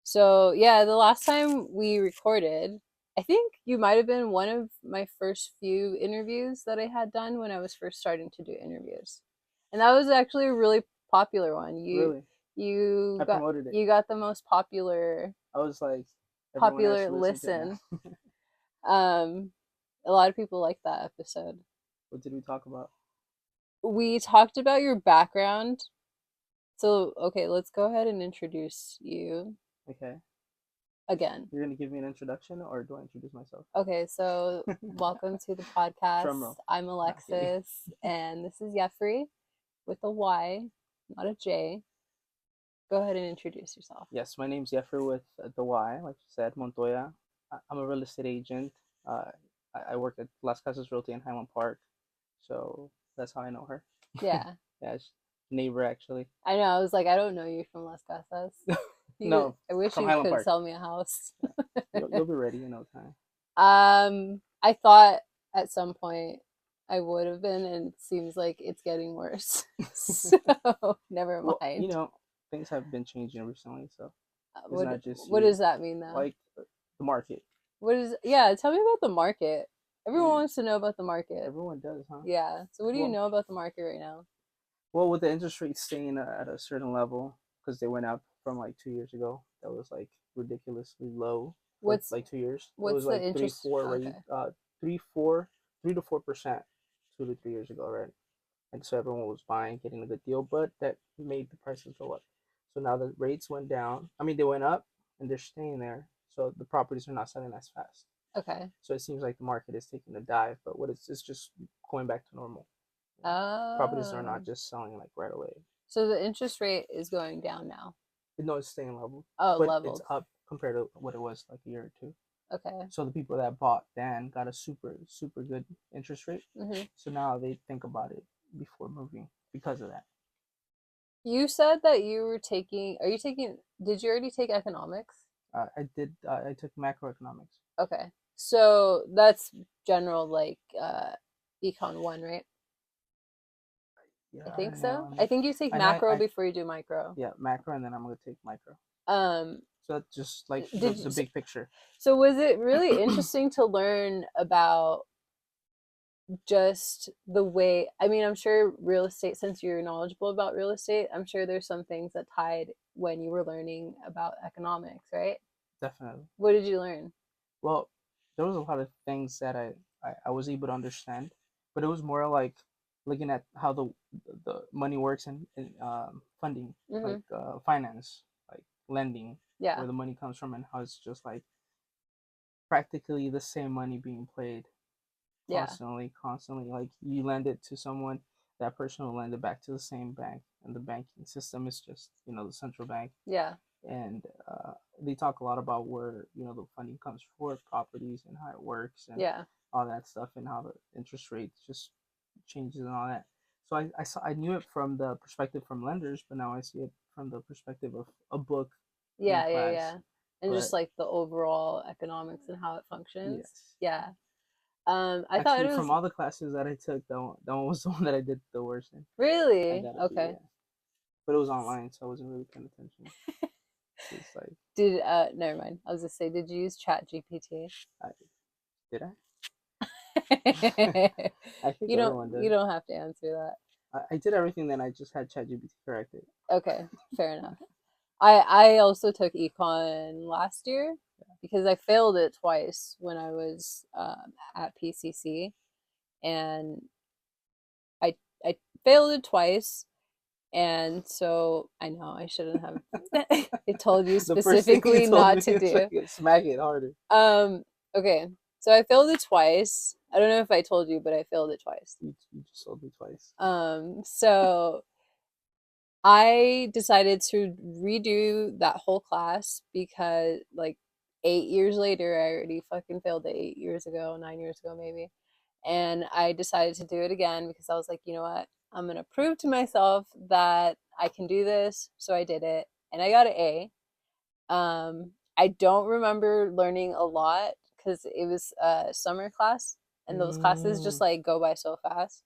So, yeah, the last time we recorded, I think you might have been one of my first few interviews that I had done when I was first starting to do interviews. And that was actually a really popular one. You Really? you I got promoted it. you got the most I was like, everyone has popular to listen to it now. listen. Um a lot of people liked that episode. What did we talk about? We talked about your background. So, okay, let's go ahead and introduce you Okay. again. You're gonna give me an introduction, or do I introduce myself? Okay, so welcome to the podcast. Drum roll. I'm No, I'm kidding. Alexis, and this is Yefree with a Y, not a J. Go ahead and introduce yourself. Yes, my name's Yefree with the Y, like you said, Montoya. I'm a real estate agent. Uh, I work at Las Casas Realty in Highland Park, so that's how I know her. Yeah, Yeah, she's a neighbor actually. I know. I was like, I don't know you from Las Casas. No, I wish from you Highland could Park. sell me a house. Yeah, you'll be ready in no time. I thought at some point I would have been, and it seems like it's getting worse. So never Well, mind. things have been changing recently, so it's What not just what does you. that mean though? Like the market. What is, yeah, tell me about the market. Everyone Mm, wants to know about the market. everyone does, huh? Yeah. So what do you Well, know about the market right now? well, with the interest rate staying at a certain level, because they went up from like 2 years ago, that was like ridiculously low for What's like 2 years. It what's was the like three, interest? four rate, Okay. 3, 4, 3 to 4%, 2 to 3 years ago, right? And so everyone was buying, getting a good deal, but that made the prices go up. So now the rates went down. I mean, they went up and they're staying there. So the properties are not selling as fast. Okay. So it seems like the market is taking a dive, but what it's just going back to normal. You know, properties are Oh. not just selling like right away. So the interest rate is going down now. No, it's staying level, Oh, but it's leveled. up compared to what it was like a year or two. Okay. So the people that bought then got a super good interest rate. Hmm. So now they think about it before moving because of that. You said that you were taking, are you taking, did you already take economics? I did. I took macroeconomics. Okay. So that's general like econ 1, right? Yeah, I I think don't know. so. I think you take I know. macro before you do micro. Yeah, macro, and then I'm gonna take micro. Um So that's just like did the you, big picture. so was it really interesting to learn about just the way, I mean, I'm sure real estate, since you're knowledgeable about real estate, I'm sure there's some things that tied when you were learning about economics, right? Definitely. What did you learn? Well, there was a lot of things that I was able to understand, but it was more like looking at how the money works in funding, Hmm. like finance, like lending, Yeah. where the money comes from, and how it's just like practically the same money being played Yeah. constantly. Like you lend it to someone, that person will lend it back to the same bank, and the banking system is just the central bank. Yeah. And they talk a lot about where the funding comes for properties and how it works and Yeah. all that stuff and how the interest rate just changes and all that. So I knew it from the perspective from lenders, but now I see it from the perspective of a book in Yeah. Yeah. class. Yeah. And just But like the overall economics and how it functions. yes, Yeah. I thought it actually, from was all the classes that I took, that one was the one that I did the worst in. I really got a B, okay. yeah, but it was online, so I wasn't really paying attention. It's like, Did never mind. I was gonna say, did you use Chat GPT? I, did I? You I think don't everyone you does. don't have to answer that. I did everything, then I just had ChatGPT correct it. Okay, fair enough. I also took econ last year because I failed it twice when I was at PCC, and I I failed it twice, and so I know I shouldn't have. I told you The first thing you specifically told not me to is like do. smack it harder. Um, okay, so I failed it twice. I don't know if I told you, but I failed it twice. You just told me twice. So I decided to redo that whole class because like 8 years later, I already fucking failed it 8 years ago, 9 years ago maybe. And I decided to do it again because I was like, you know what? I'm gonna prove to myself that I can do this. So I did it and I got an A. I don't remember learning a lot because it was a summer class and those classes just Mm, like go by so fast.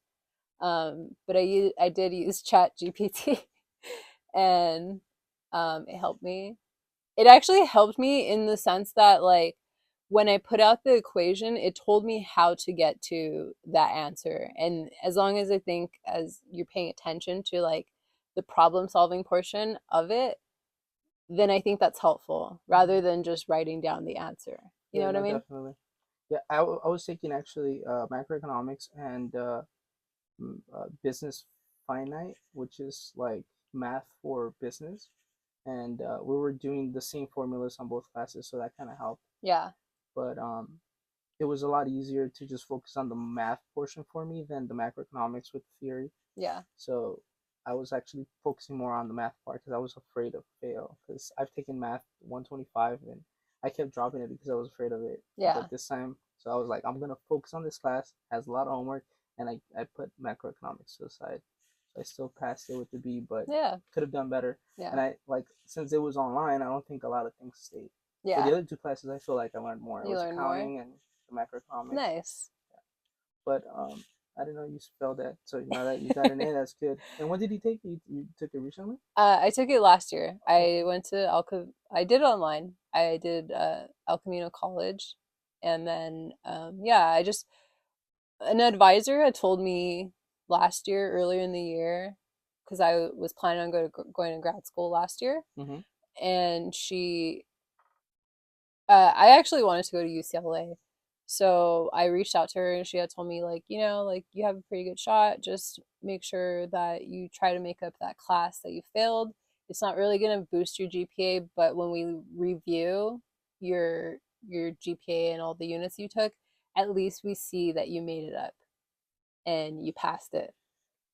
But I did use Chat GPT and it helped me. it actually helped me in the sense that like when I put out the equation, it told me how to get to that answer. And as long as I think as you're paying attention to like the problem solving portion of it, then I think that's helpful rather Mhm. than just writing down the answer. You know Yeah, what I no, mean? definitely. Yeah, I was taking actually macroeconomics and business finite, which is like math for business, and we were doing the same formulas on both classes, so that kind of helped. Yeah. But it was a lot easier to just focus on the math portion for me than the macroeconomics with theory. Yeah. So I was actually focusing more on the math part because I was afraid of fail. Because I've taken math 125 and I kept dropping it because I was afraid of it. Yeah. But this time, so I was like, I'm gonna focus on this class. It has a lot of homework, and I put macroeconomics to the side. So I still passed it with the B, but Yeah. could have done better. Yeah. And I like since it was online, I don't think a lot of things stayed. For the Yeah. other two classes, I feel like I learned more. It You was learn more. accounting and the macroeconomics. Nice. But I didn't know you spelled that. So now that you got an A, that's good. And when did you take it? You took it recently? I took it last year. I Okay. went to I did it online. I did El Camino College, and then yeah, I just an advisor had told me last year, earlier in the year, because I was planning on going to grad school last year, Mm-hmm. and I actually wanted to go to UCLA. So I reached out to her and she had told me like, like you have a pretty good shot. Just make sure that you try to make up that class that you failed. It's not really going to boost your GPA, but when we review your your GPA and all the units you took, at least we see that you made it up and you passed it.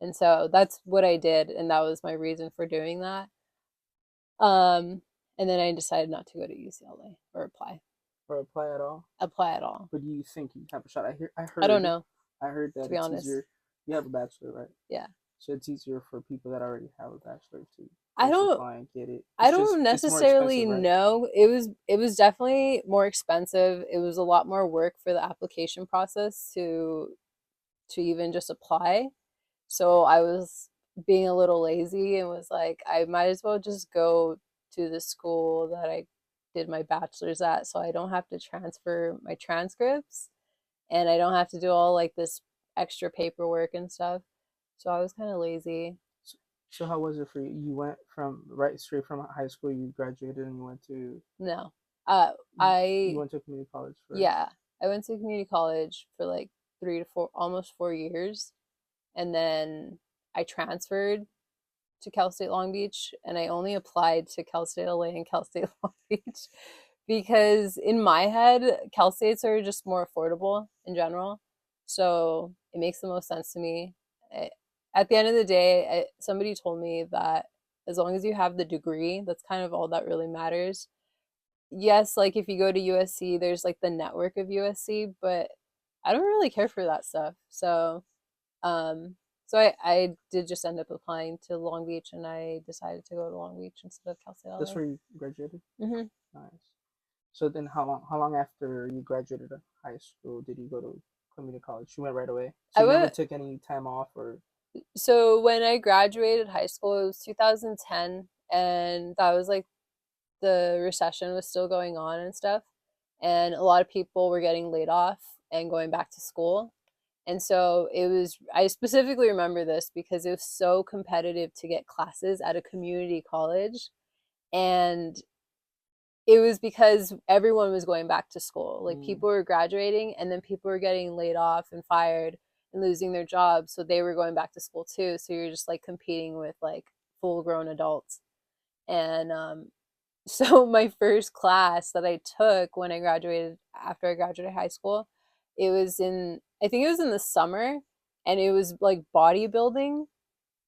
And so that's what I did and that was my reason for doing that. Um and then I decided not to go to UCLA or Or apply at all? apply at all. But do you think you have a shot? I don't know, I heard to that be it's honest. easier. You have a bachelor, right? Yeah. So it's easier for people that already have a bachelor to I just don't apply and get it. I don't It's more necessarily expensive, right? know. It was definitely more expensive. It was a lot more work for the application process to even just apply. So I was being a little lazy and was like, I might as well just go to the school that I did my bachelor's at so I don't have to transfer my transcripts and I don't have to do all like this extra paperwork and stuff. So I was kind of lazy. So, so how was it for you? You went from right straight from high school. You graduated and you went to No. Uh you I went to community college first. Yeah, I went to community college for like 3 to 4, almost 4 years. And then I transferred to Cal State Long Beach and I only applied to Cal State LA and Cal State Long Beach because in my head, Cal States are just more affordable in general. So it makes the most sense to me. At the end of the day, somebody told me that as long as you have the degree, that's kind of all that really matters. Yes, like if you go to USC, there's like the network of USC, but I don't really care for that stuff. Um, so I did just end up applying to Long Beach, and I decided to go to Long Beach instead of Cal State That's LA. where you graduated. Mm-hmm. Nice. So then, how long after you graduated high school did you go to community college? You went right away. So I you never went. took any time off, or So when I graduated high school, it was 2010, and that was like the recession was still going on and stuff, and a lot of people were getting laid off and going back to school. And so it was, I specifically remember this because it was so competitive to get classes at a community college. And it was because everyone was going back to school. Like mm, people were graduating and then people were getting laid off and fired and losing their jobs. So they were going back to school too. So you're just like competing with like full grown adults. And so my first class that I took when I graduated, after I graduated high school, it was in, I think it was in the summer, and it was like bodybuilding,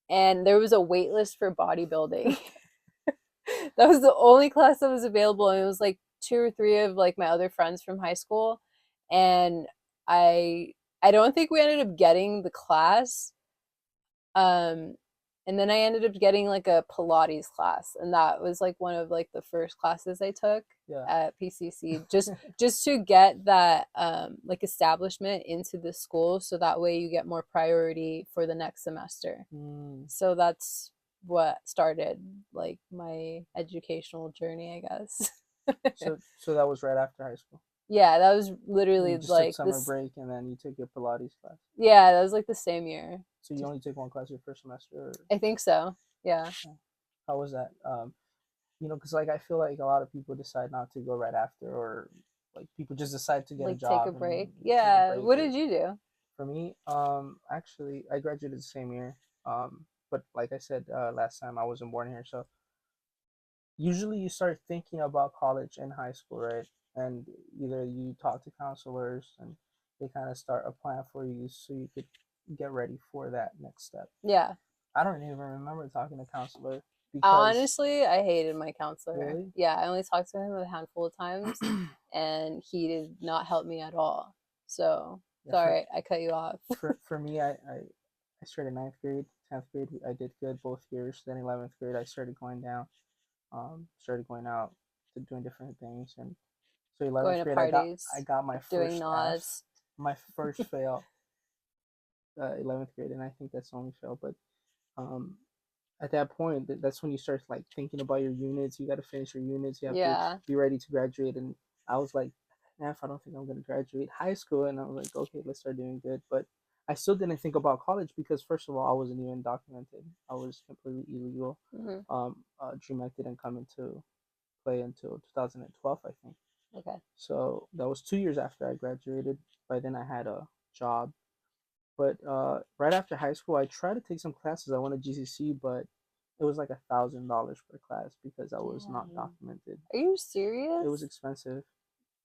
and there was a wait list for bodybuilding. That was the only class that was available, and it was like two or three of like my other friends from high school, and I don't think we ended up getting the class. Um, and then I ended up getting like a Pilates class, and that was like one of like the first classes I took yeah. at PCC, just to get that like establishment into the school, so that way you get more priority for the next semester. Mm. So what started like my educational journey, I guess. So that was right after high school. Yeah, that was And literally you just took like summer this. break and then you took your Pilates class. Yeah, that was like the same year. So you only took one class your first semester. Or, I think so. Yeah. yeah. How was that? Because like I feel like a lot of people decide not to go right after, or like people just decide to get a Like take a job and break. take a Yeah. break. What Or did you do? for me, actually, I graduated the same year. But like I said last time, I wasn't born here, so usually you start thinking about college in high school, right? And either you talk to counselors and they kind of start a plan for you so you could get ready for that next step. Yeah. I don't even remember talking to counselor because Honestly, I hated my counselor. really, Yeah, I only talked to him a handful of times and he did not help me at all. So, yeah, sorry, I cut you off. for me, I started ninth grade, 10th grade. I did good both years. Then 11th grade, I started going down, started going out to doing different things, and so Going 11th to grade, I parties, got my doing first F, nods. my first fail, 11th grade, and I think that's the only fail. But um, at that point, that's when you start like thinking about your units. You got to finish your units. You have to Yeah. be ready to graduate. And I was like, F, I don't think I'm gonna graduate high school. And I was like, okay, let's start doing good. But I still didn't think about college because first of all, I wasn't even documented. I was completely illegal. Hmm. Dream Act didn't come into play until 2012, I think. Okay. So that was 2 years after I graduated. By then, I had a job. But right after high school, I tried to take some classes. I wanted GCC, but it was like $1,000 per class because I was not Damn. documented. Are you It was serious? expensive,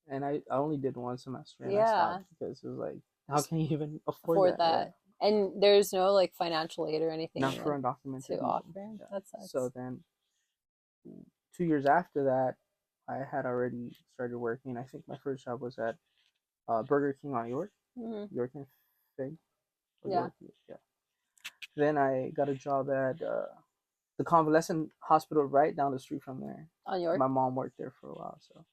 and I only did one semester and I stopped Yeah. because it was like, how Just can you even afford afford that, right? that. And there's no like financial aid or anything Not for even to undocumented people. offer. Yeah. That So sucks. then 2 years after that, I had already started working. I think my first job was at Burger King on Hmm. York and Fig, or Yeah. York, yeah. Then I got a job at the convalescent hospital right down the street from there. On York? My mom worked there for a while, so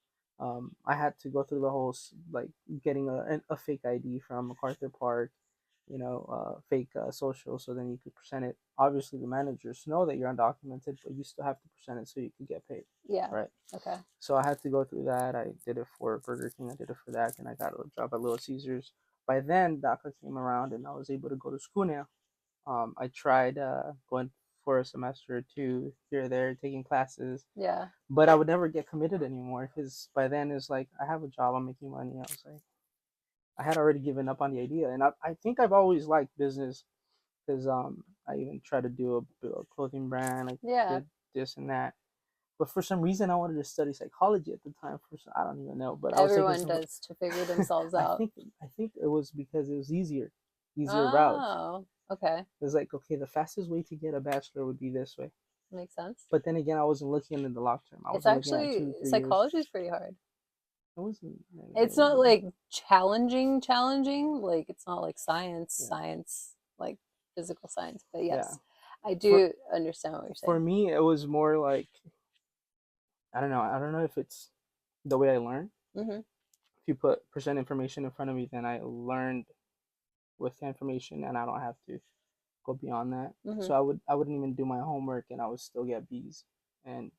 I had to go through the whole like getting a fake ID from MacArthur Park, fake social, so then you could present it. Obviously, the managers know that you're undocumented, but you still have to present it so you could get paid, Yeah. right? Okay. So I had to go through that. I did it for Burger King. I did it for that, and I got a job at Little Caesars. By then, DACA came around, and I was able to go to school now. I tried going for a semester or two here or there, taking classes, Yeah. but I would never get committed anymore because by then it's like I have a job, I'm making money. I was like, I had already given up on the idea, and I think I've always liked business because I even tried to do a clothing brand. I Yeah. did this and that, but for some reason I wanted to study psychology at the time. I don't even know, but I was taking Everyone some. does to figure themselves I out. think I think it was because it was easier route. Oh, okay. It was like, okay, the fastest way to get a bachelor would be this way. Makes sense. But then again, I wasn't looking in the long term. I It's wasn't looking at actually 2 3 years. psychology is pretty hard. It wasn't. It's not like challenging. Like it's not like Yeah, science, like physical science. But yeah. yes, I For do understand what you're for saying. me, it was more like I don't know. I don't know if it's the way I learn. Hmm. If you present information in front of me, then I learned with the information, and I don't have to go beyond that. Hmm. So I wouldn't even do my homework, and I would still get B's and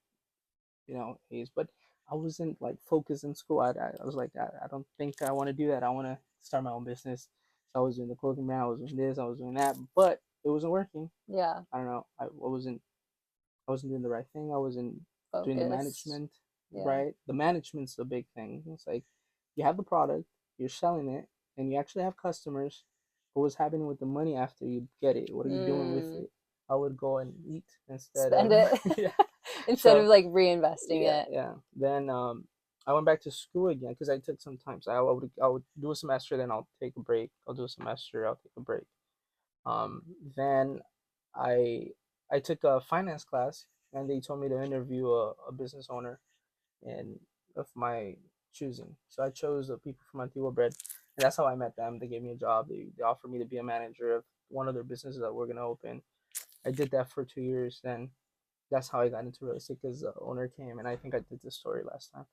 A's. But I wasn't like focused in school. I was like I don't think I want to do that. I want to start my own business. So I was doing the clothing brand. I was doing this. I was doing that, but it wasn't working. Yeah, I don't know. I wasn't doing the right thing. I wasn't doing the focus. management Yeah. right. The management's the big thing. It's like you have the product, you're selling it, and you actually have customers. But what's happening with the money after you get it? What are you doing with Mm, it? I would go and eat instead spend of it yeah. instead of So like reinvesting yeah, it. yeah. Then I went back to school again because I took some time. So I would do a semester, then I'll take a break. I'll do a semester, I'll take a break. Then I I took a finance class, and they told me to interview a business owner and of my choosing. So I chose the people from Antigua Bread, and that's how I met them. They gave me a job. They offered me to be a manager of one of their businesses that we're gonna open. I did that for 2 years. Then that's how I got into real estate because the owner came, and I think I did this story last time.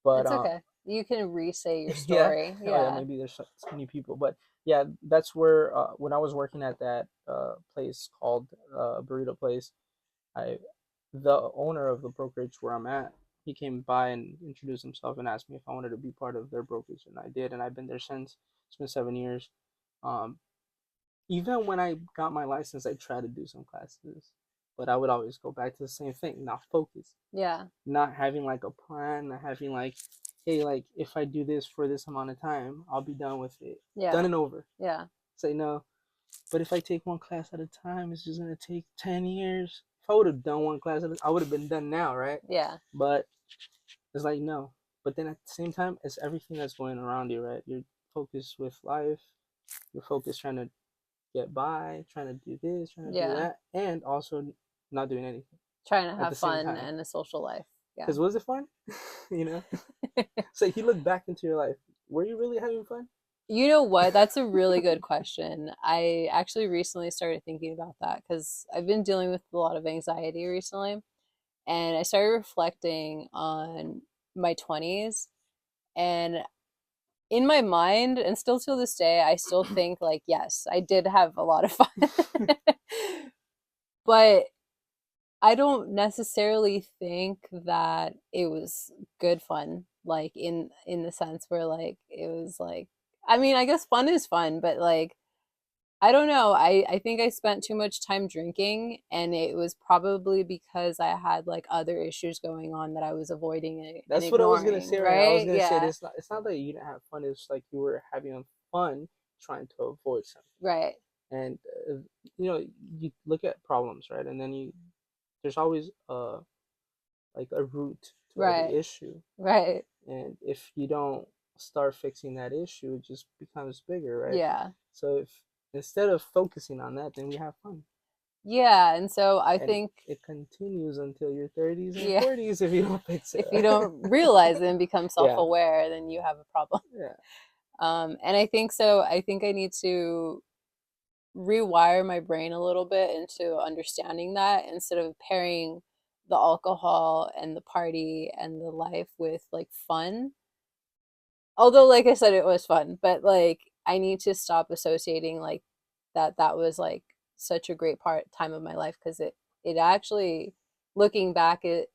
But It's okay. You can re-say your yeah, story. oh yeah, Yeah. maybe there's so many people, but yeah, that's where when I was working at that place called burrito place. I the owner of the brokerage where I'm at, he came by and introduced himself and asked me if I wanted to be part of their brokerage, and I did, and I've been there since. It's been 7 years. Um, Even when I got my license, I tried to do some classes, but I would always go back to the same thing, not focus, Yeah. not having like a plan, not having like, hey, like if I do this for this amount of time, I'll be done with it, done Yeah. and over. Yeah. Say no, but if I take one class at a time, it's just gonna take 10 years. If I would have done one class, I would have been done now, right? Yeah. But it's like no. But then at the same time, it's everything that's going around you, right? You're focused with life. You're focused trying to get by, trying to do this, trying to do Yeah. that, and also not doing anything Trying to at have the same fun time. and a social life. Yeah. Because was it fun? you know. So you look back into your life. Were you really having fun? You know what? That's a really good question. I actually recently started thinking about that because I've been dealing with a lot of anxiety recently. And I started reflecting on my 20s. And in my mind, and still to this day, I still think, like, yes, I did have a lot of fun. But I don't necessarily think that it was good fun, like in the sense where like it was like, I mean, I guess fun is fun, but like I don't know. I think I spent too much time drinking, and it was probably because I had like other issues going on that I was avoiding and That's what I was gonna ignoring, say right now. I was right? gonna say Yeah. this. It's not that you didn't have fun. It's like you were having fun trying to avoid something. Right. And you know, you look at problems, right? And then there's always like a root to every Right. issue. Right. And if you don't start fixing that issue, it just becomes bigger, right? Yeah. So if instead of focusing on that, then we have fun. Yeah, and so I And think it continues until your 30s and yeah, 40s if you don't fix if you it. don't realize it and become yeah, self-aware, then you have a problem. yeah. And I think so. I think I need to rewire my brain a little bit into understanding that instead of pairing the alcohol and the party and the life with like fun. Although, like I said, it was fun, but like I need to stop associating like that was like such a great part time of my life because it actually looking back it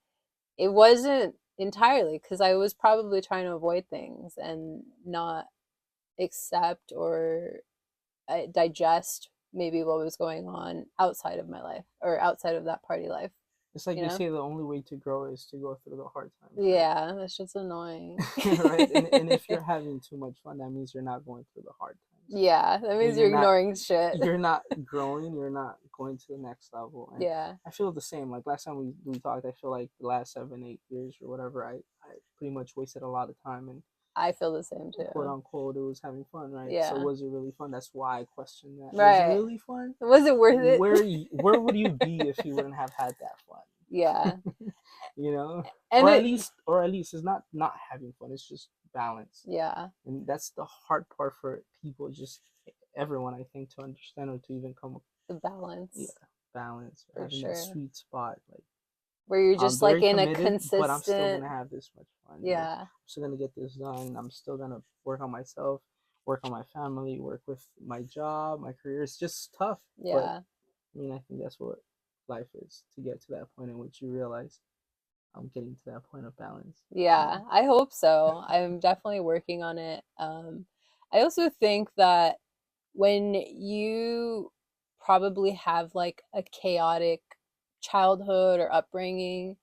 wasn't entirely because I was probably trying to avoid things and not accept or digest maybe what was going on outside of my life or outside of that party life, It's like you they know? say the only way to grow is to go through the hard times, right? Yeah, that's just annoying. right? And if you're having too much fun, that means you're not going through the hard times. Yeah, that And means you're ignoring shit. you're not growing, you're not going to the next level. And Yeah, I feel the same. Like last time we talked, I feel like the last 7, 8 years or whatever, I pretty much wasted a lot of time and I feel the same quote too. unquote it was having fun, right? So Yeah, was it really fun? That's why I question that. Was it right. really fun? Was it worth it? Where would you be if you wouldn't have had that fun? Yeah, you know? and it Or at least it's not having fun, it's just balance. yeah, And that's the hard part for people, just everyone I think to understand or to even come the yeah, balance balance, for having that sure. sweet spot. Like Where you're I'm just like very in a committed, but I'm still consistent, gonna have this much fun. You know, yeah, I'm still gonna get this done. I'm still gonna work on myself, work on my family, work with my job, my career. It's just tough, but yeah. I mean, I think that's what life is, to get to that point in which you realize I'm getting to that point of balance. Yeah, So I hope so. I'm definitely working on it. I also think that when you probably have like a chaotic childhood or upbringing,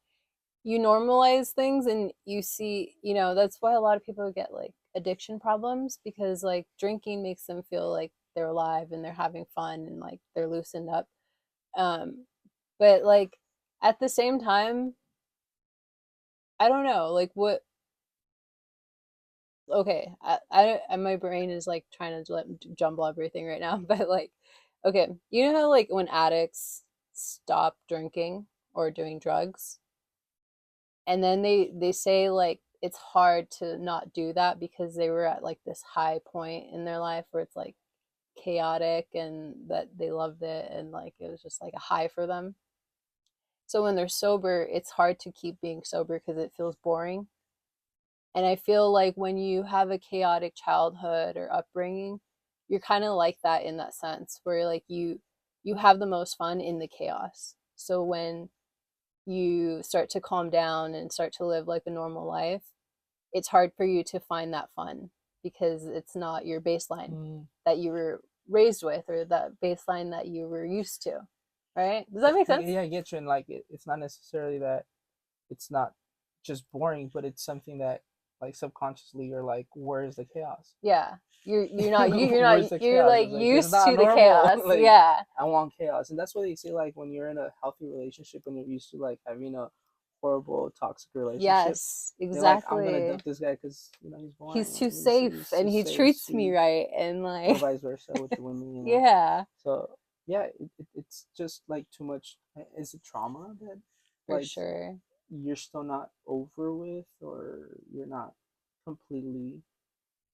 you normalize things and you see, that's why a lot of people get like addiction problems because like drinking makes them feel like they're alive and they're having fun and like they're loosened up. Um, but like at the same time, I don't know, like what okay, my brain is like trying to jumble everything right now, but like, okay, you know how like when addicts stop drinking or doing drugs, and then they say like it's hard to not do that because they were at like this high point in their life where it's like chaotic and that they loved it and like it was just like a high for them. So when they're sober, it's hard to keep being sober because it feels boring. And I feel like when you have a chaotic childhood or upbringing, you're kind of like that in that sense, where like you have the most fun in the chaos. So when you start to calm down and start to live like a normal life, it's hard for you to find that fun because it's not your baseline Mm. that you were raised with or that baseline that you were used to. Right? Does that make sense? Yeah, I get you. And like, it's not necessarily that it's not just boring, but it's something that like subconsciously you're like, where's the chaos? Yeah. You're Where's not the you're chaos? like It's like it's used not to the normal. chaos. Like Yeah. I want chaos, and that's what they say. Like when you're in a healthy relationship and you're used to like having a horrible toxic relationship, Yes, they're like, I'm gonna exactly. dump this guy because he's He's boring. too safe He's too and he safe, treats me sweet, right and or like vice versa with the women. yeah, So yeah, it's just like too much. Is it trauma that for like sure. you're still not over with, or you're not completely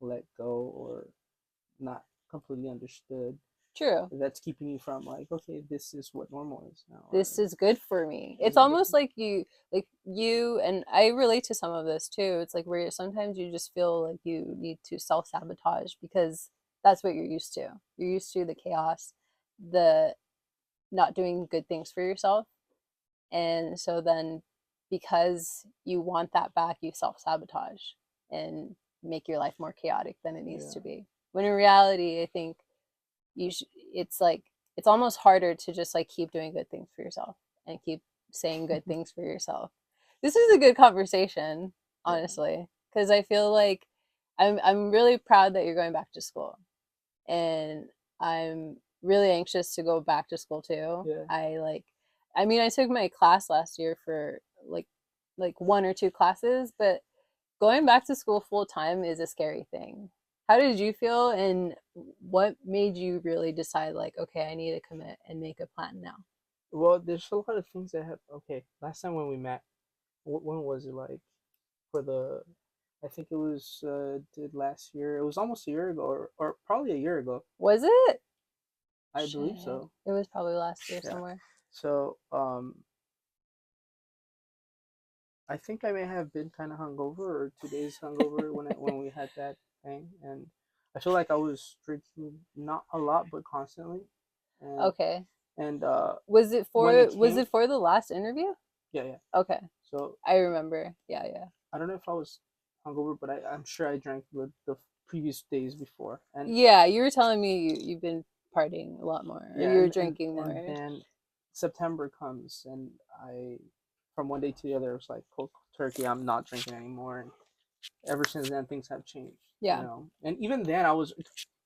let go, or not completely understood, True. that's keeping you from like, okay, this is what normal is now, or This is good for me. this It's is good. almost like you and I relate to some of this too. It's like where sometimes you just feel like you need to self-sabotage because that's what you're used to. You're used to the chaos, the not doing good things for yourself. And so then because you want that back, you self-sabotage and make your life more chaotic than it needs Yeah. to be. When in reality, I think it's like it's almost harder to just like keep doing good things for yourself and keep saying good things for yourself. This is a good conversation, Yeah. honestly, because I feel like I'm really proud that you're going back to school, and I'm really anxious to go back to school too. Yeah. I mean, I took my class last year for like one or two classes, but going back to school full time is a scary thing. How did you feel, and what made you really decide, like, okay, I need to commit and make a plan now? Well, there's a lot of things that have. Okay, last time when we met, when was it, like for the? I think it was did last year. It was almost a year ago, or probably a year ago. Was it? I believe Shit. so. It was probably last year Yeah. somewhere. So I think I may have been kind of hungover, or 2 days hungover when we had that thing, and I feel like I was drinking not a lot but constantly, and Okay. and when it Was came, it for the last interview? yeah, yeah. Okay. So I remember. Yeah, yeah. I don't know if I was hungover, but I'm sure I drank the previous days before, and Yeah, you were telling me you've been partying a lot more or yeah, you're and drinking and more. then September comes, and I, from one day to the other, it was like cold turkey. I'm not drinking anymore, and ever since then things have changed, Yeah. and even then I was,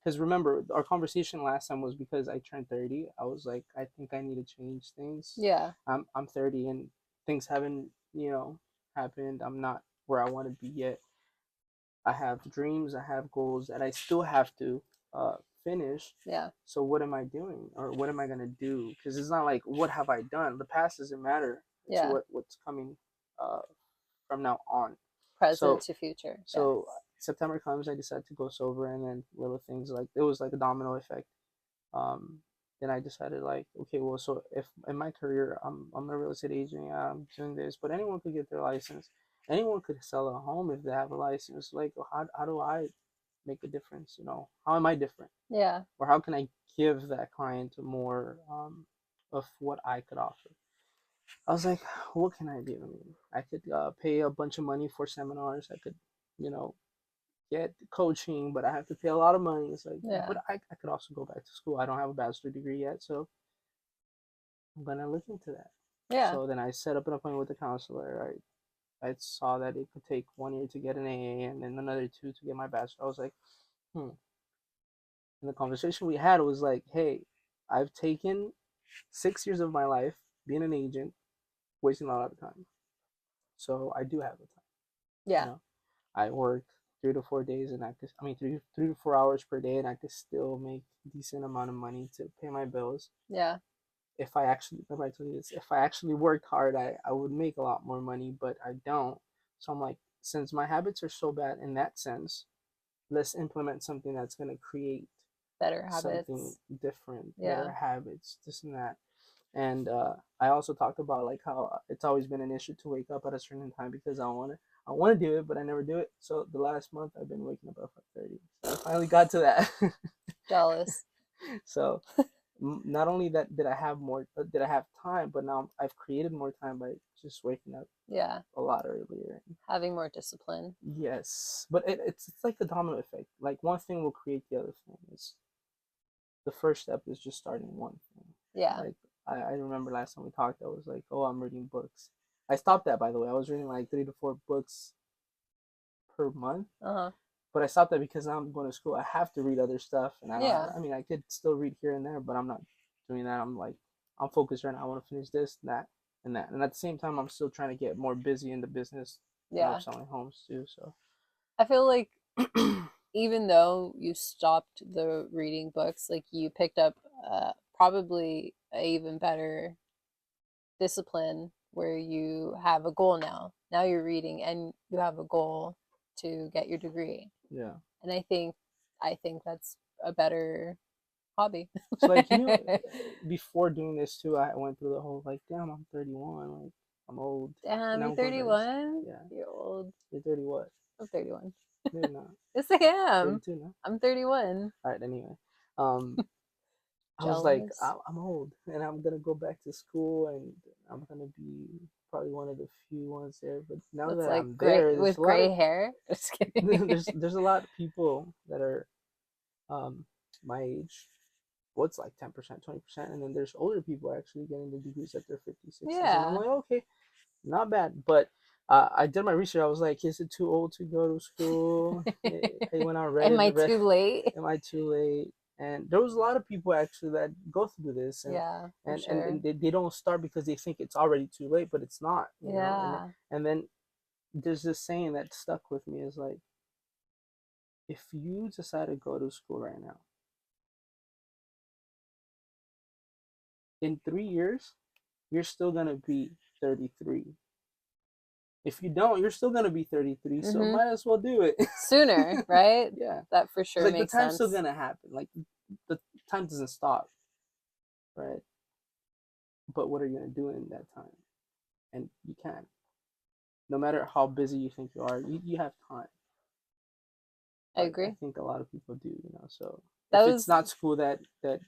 because remember our conversation last time was because I turned 30. I was like, I think I need to change things. Yeah. I'm 30 and things haven't happened. I'm not where I want to be yet. I have dreams, I have goals that I still have to finish. Yeah. So what am I doing, or what am I gonna do? Because it's not like what have I done. The past doesn't matter. It's Yeah. what's coming uh, from now on. Present So to future. Yeah. so September comes, I decide to go sober, and then little things, like it was like a domino effect. Um, then I decided, like, okay, well, so if in my career I'm a real estate agent, yeah, I'm doing this, but anyone could get their license. Anyone could sell a home if they have a license. Like, how do I make a difference? How am I different, Yeah. or how can I give that client more of what I could offer? I was like, what can I do? I mean, I could pay a bunch of money for seminars. I could, you know, get coaching, but I have to pay a lot of money. It's like, Yeah. but I could also go back to school. I don't have a bachelor degree yet, so I'm gonna look into that. Yeah. So then I set up an appointment with the counselor. I saw that it could take 1 year to get an AA and then another 2 to get my bachelor. I was like, hmm. And the conversation we had was like, hey, I've taken 6 years of my life being an agent, wasting a lot of time. So I do have the time. You Yeah. know, I work 3 to 4 days, and I mean three to 4 hours per day, and I could still make a decent amount of money to pay my bills. Yeah. If I actually, remember I told you this, if I actually worked hard, I would make a lot more money, but I don't. So I'm like, since my habits are so bad in that sense, let's implement something that's gonna create Better something habits. different, better Yeah. habits, this and that. And I also talked about like how it's always been an issue to wake up at a certain time because I want to do it, but I never do it. So the last month I've been waking up at 5:30. So I finally got to that. Jealous. So Not only that did I have more, did I have time, but now I've created more time by just waking up Yeah. a lot earlier. Having more discipline. Yes, but it's like the domino effect. Like one thing will create the other thing. It's the first step is just starting one thing. Yeah. Like I remember last time we talked, I was like, oh, I'm reading books. I stopped that, by the way. I was reading like 3 to 4 books per month, Uh-huh. but I stopped that because now I'm going to school. I have to read other stuff, and I don't have. Yeah. I mean, I could still read here and there, but I'm not doing that. I'm like, I'm focused right now. I want to finish this, that, and that, and at the same time, I'm still trying to get more busy in the business, of Yeah. selling homes too. So, I feel like even though you stopped the reading books, like you picked up probably a even better discipline where you have a goal now. Now you're reading and you have a goal to get your degree. yeah. And I think that's a better hobby. So like before doing this too, I went through the whole like, damn, I'm 31, like I'm old, and Damn, you're I'm going back. 31? Yeah, You're old. you're 30 what? I'm 31. No, you're not. Yes, I am. 32 now. I'm 31. All right. Anyway, um, I was like, Jealous. I'm old, and I'm gonna go back to school, and I'm gonna be probably one of the few ones there. But now That's that like I'm gray there, there's with a lot gray of hair. Just kidding. there's a lot of people that are um my age. What's like 10%, 20%, and then there's older people actually getting the degrees at their 50s, 60s, and I'm Yeah. like, okay, not bad. But I did my research. I was like, is it too old to go to school? I went on Am Reddit. I too late? Am I too late? And there was a lot of people actually that go through this, and Yeah, for and and, sure. and they don't start because they think it's already too late, but it's not, Yeah. and then there's this saying that stuck with me is like, if you decide to go to school right now, in 3 years, you're still gonna be 33. If you don't, you're still gonna be 33. So Mm-hmm. might as well do it. Sooner, right? Yeah, That for it's sure like the makes time's still sense. gonna happen. Like the time doesn't stop, right? But what are you gonna do in that time? And you can, no matter how busy you think you are, you have time. I But I agree. think a lot of people do, So That if it's was, not school that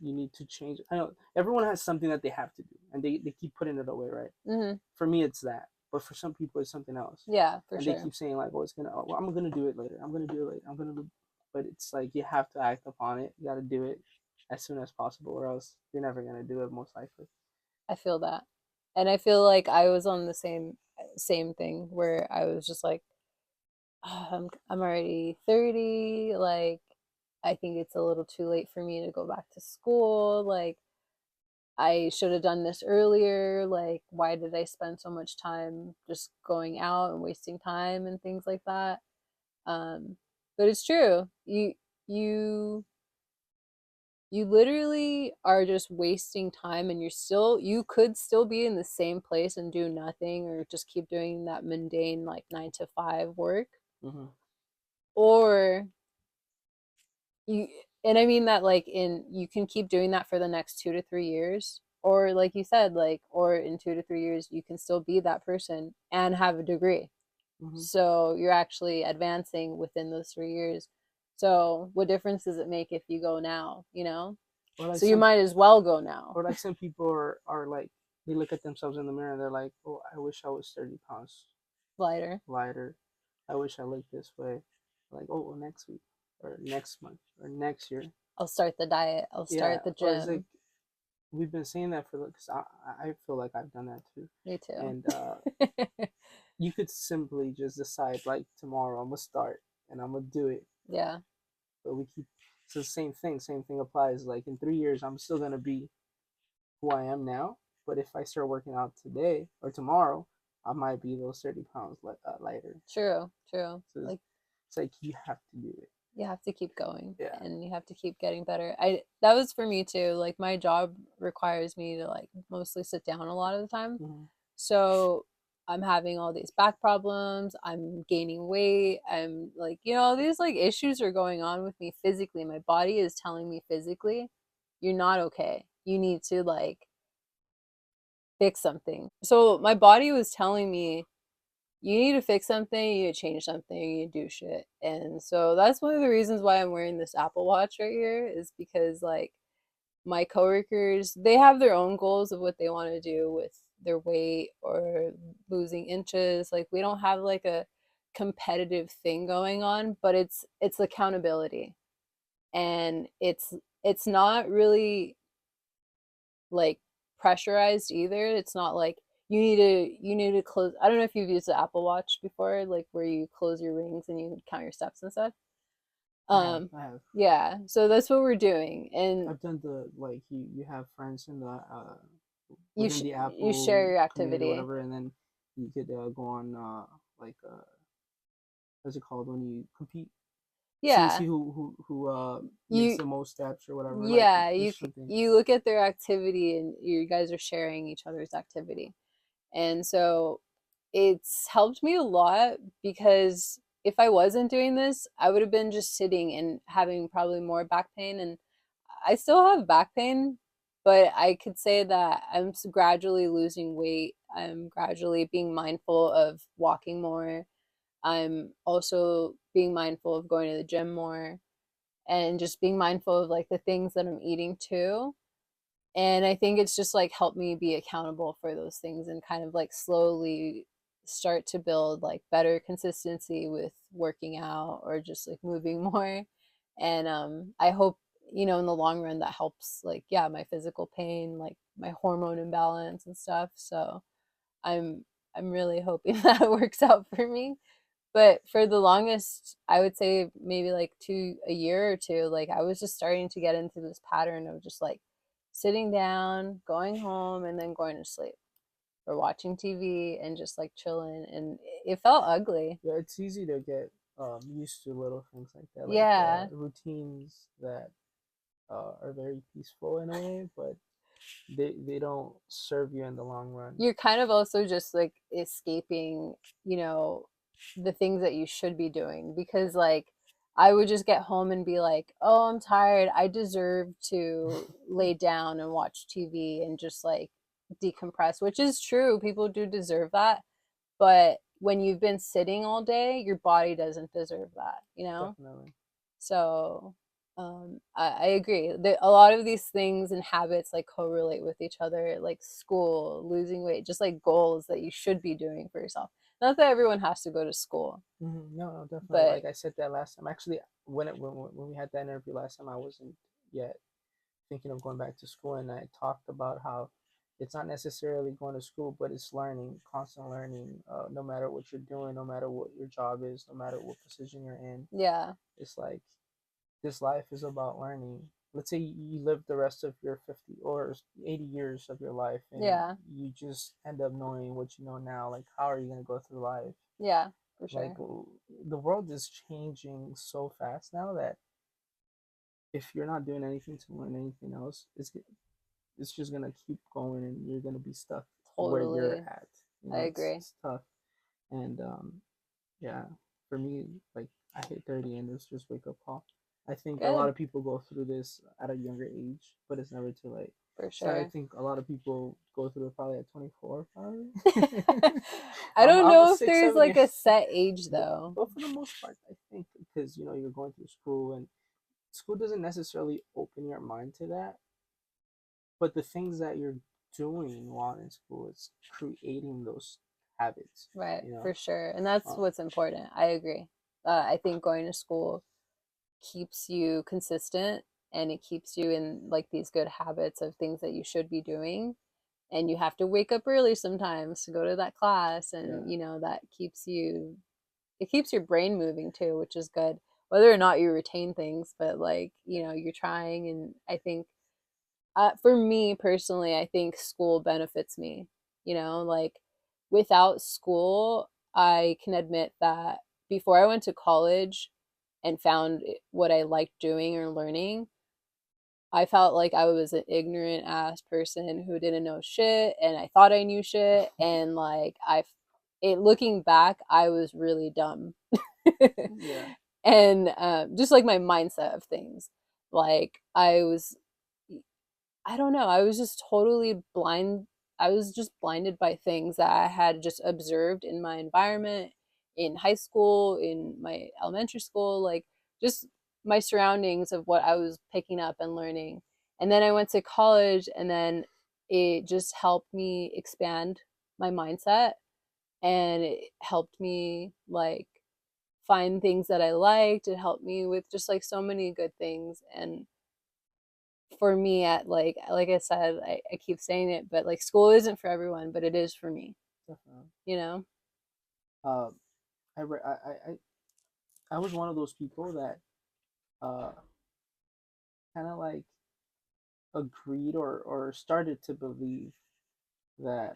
you need to change, I know everyone has something that they have to do, and they keep putting it away, right? mm-hmm. For me, it's that, but for some people, it's something else, Yeah, for and they sure. keep saying like, "Oh, it's gonna, oh, well, I'm gonna do it later. I'm gonna do it later. I'm gonna do," but it's like you have to act upon it. You got to do it as soon as possible, or else you're never gonna do it, most likely. I feel that. And I feel like I was on the same thing where I was just like, oh, I'm already 30, like I think it's a little too late for me to go back to school. Like I should have done this earlier. Like why did I spend so much time just going out and wasting time and things like that? Um but it's true. You you literally are just wasting time and you could still be in the same place and do nothing or just keep doing that mundane like 9 to 5 work, Mm-hmm. or you and I mean that like in you can keep doing that for the next 2 to 3 years, or like you said, like or in 2 to 3 years you can still be that person and have a degree. Mm-hmm. So you're actually advancing within those 3 years. So what difference does it make if you go now, you know? Or like So you some, might as well go now. or like some people are like, they look at themselves in the mirror and they're like, "Oh, I wish I was 30 pounds Lighter. lighter. I wish I looked this way." Like, oh, well, next week or next month or next year. I'll start the diet. I'll Yeah, start the or it's like gym. we've been saying that for because I feel like I've done that too, Me too. and you could simply just decide like tomorrow I'm gonna start and I'm gonna do it, Yeah, but we keep, it's the same thing. Same thing applies. Like in 3 years, I'm still gonna be who I am now, but if I start working out today or tomorrow, I might be those 30 pounds lighter. true, true. So Like it's like you have to do it. you have to keep going Yeah. and you have to keep getting better. I that was for me too. Like my job requires me to like mostly sit down a lot of the time. Mm-hmm. So I'm having all these back problems. I'm gaining weight. I'm like, these like issues are going on with me physically. My body is telling me physically, you're not okay. You need to like fix something. So my body was telling me, you need to fix something, you need to change something, you need to do shit. And so that's one of the reasons why I'm wearing this Apple Watch right here, is because like my coworkers, they have their own goals of what they want to do with their weight or losing inches. Like we don't have like a competitive thing going on, but it's accountability. And it's not really like pressurized either. It's not like you need to close. I don't know if you've used the Apple Watch before, like where you close your rings and you count your steps and stuff. I have, Um, I have. yeah, so that's what we're doing, and I've done the like you have friends in the you within the you share Apple your community or activity. whatever, and then you could go on like what's it called when you compete? See Yeah, who makes you the most steps or whatever. Like yeah there's something. you look at their activity and you guys are sharing each other's activity, and so it's helped me a lot because if I wasn't doing this, I would have been just sitting and having probably more back pain. And I still have back pain, but I could say that I'm gradually losing weight. I'm gradually being mindful of walking more. I'm also being mindful of going to the gym more and just being mindful of like the things that I'm eating too. And I think it's just like helped me be accountable for those things and kind of like slowly start to build like better consistency with working out or just like moving more. And I hope, in the long run that helps like, yeah, my physical pain, like my hormone imbalance and stuff. So I'm I'm really hoping that works out for me. But for the longest, I would say maybe like a year or two, like I was just starting to get into this pattern of just like sitting down, going home, and then going to sleep or watching TV and just like chilling. And it felt ugly. Yeah, it's easy to get used to little things like that, like Yeah. routines that are very peaceful in a way, but they don't serve you in the long run. You're kind of also just like escaping, you know, the things that you should be doing because like I would just get home and be like, "Oh, I'm tired. I deserve to lay down and watch TV and just like decompress," which is true. People do deserve that, but when you've been sitting all day, your body doesn't deserve that, you know? Definitely. So I agree. A lot of these things and habits like correlate with each other, like school, losing weight, just like goals that you should be doing for yourself. Not that everyone has to go to school, No, no, definitely. but Like I said that last time. Actually, when we had that interview last time, I wasn't yet thinking of going back to school, and I talked about how it's not necessarily going to school, but it's learning, constant learning. No matter what you're doing, no matter what your job is, no matter what position you're in, yeah, it's like this life is about learning. Let's say you live the rest of your 50 or 80 years of your life, and yeah, you just end up knowing what you know now. Like, how are you going to go through life? yeah, for Like, sure. the world is changing so fast now that if you're not doing anything to learn anything else, it's just gonna keep going, and you're gonna be stuck where you're Totally. at. I agree. It's tough, and yeah, for me, like I hit 30, and it's just wake up call. I think a lot Good, of people go through this at a younger age, but it's never too late. for So I sure. think a lot of people go through it probably at 24, probably. I don't I'm a know if six, there's 7 like years, a set age but, though. but for the most part, I think because you're going through school, and school doesn't necessarily open your mind to that, but the things that you're doing while in school is creating those habits, Right, you for know. sure. And that's um, what's important. I agree. I think going to school keeps you consistent and it keeps you in like these good habits of things that you should be doing. And you have to wake up early sometimes to go to that class. yeah, And, that it keeps your brain moving too, which is good. Whether or not you retain things, but like, you're trying. And I think for me personally, I think school benefits me. Like without school, I can admit that before I went to college and found what I liked doing or learning, I felt like I was an ignorant ass person who didn't know shit and I thought I knew shit and like looking back, I was really dumb. yeah, And just like my mindset of things. Like I don't know. I was just totally blind. I was just blinded by things that I had just observed in my environment, in high school, in my elementary school, like just my surroundings of what I was picking up and learning. And then I went to college, and then it just helped me expand my mindset, and it helped me like find things that I liked. It helped me with just like so many good things. And for me, at like I said, I keep saying it, but like school isn't for everyone, but it is for me, Definitely. you know? Uh, I was one of those people that uh, kind of like agreed or started to believe that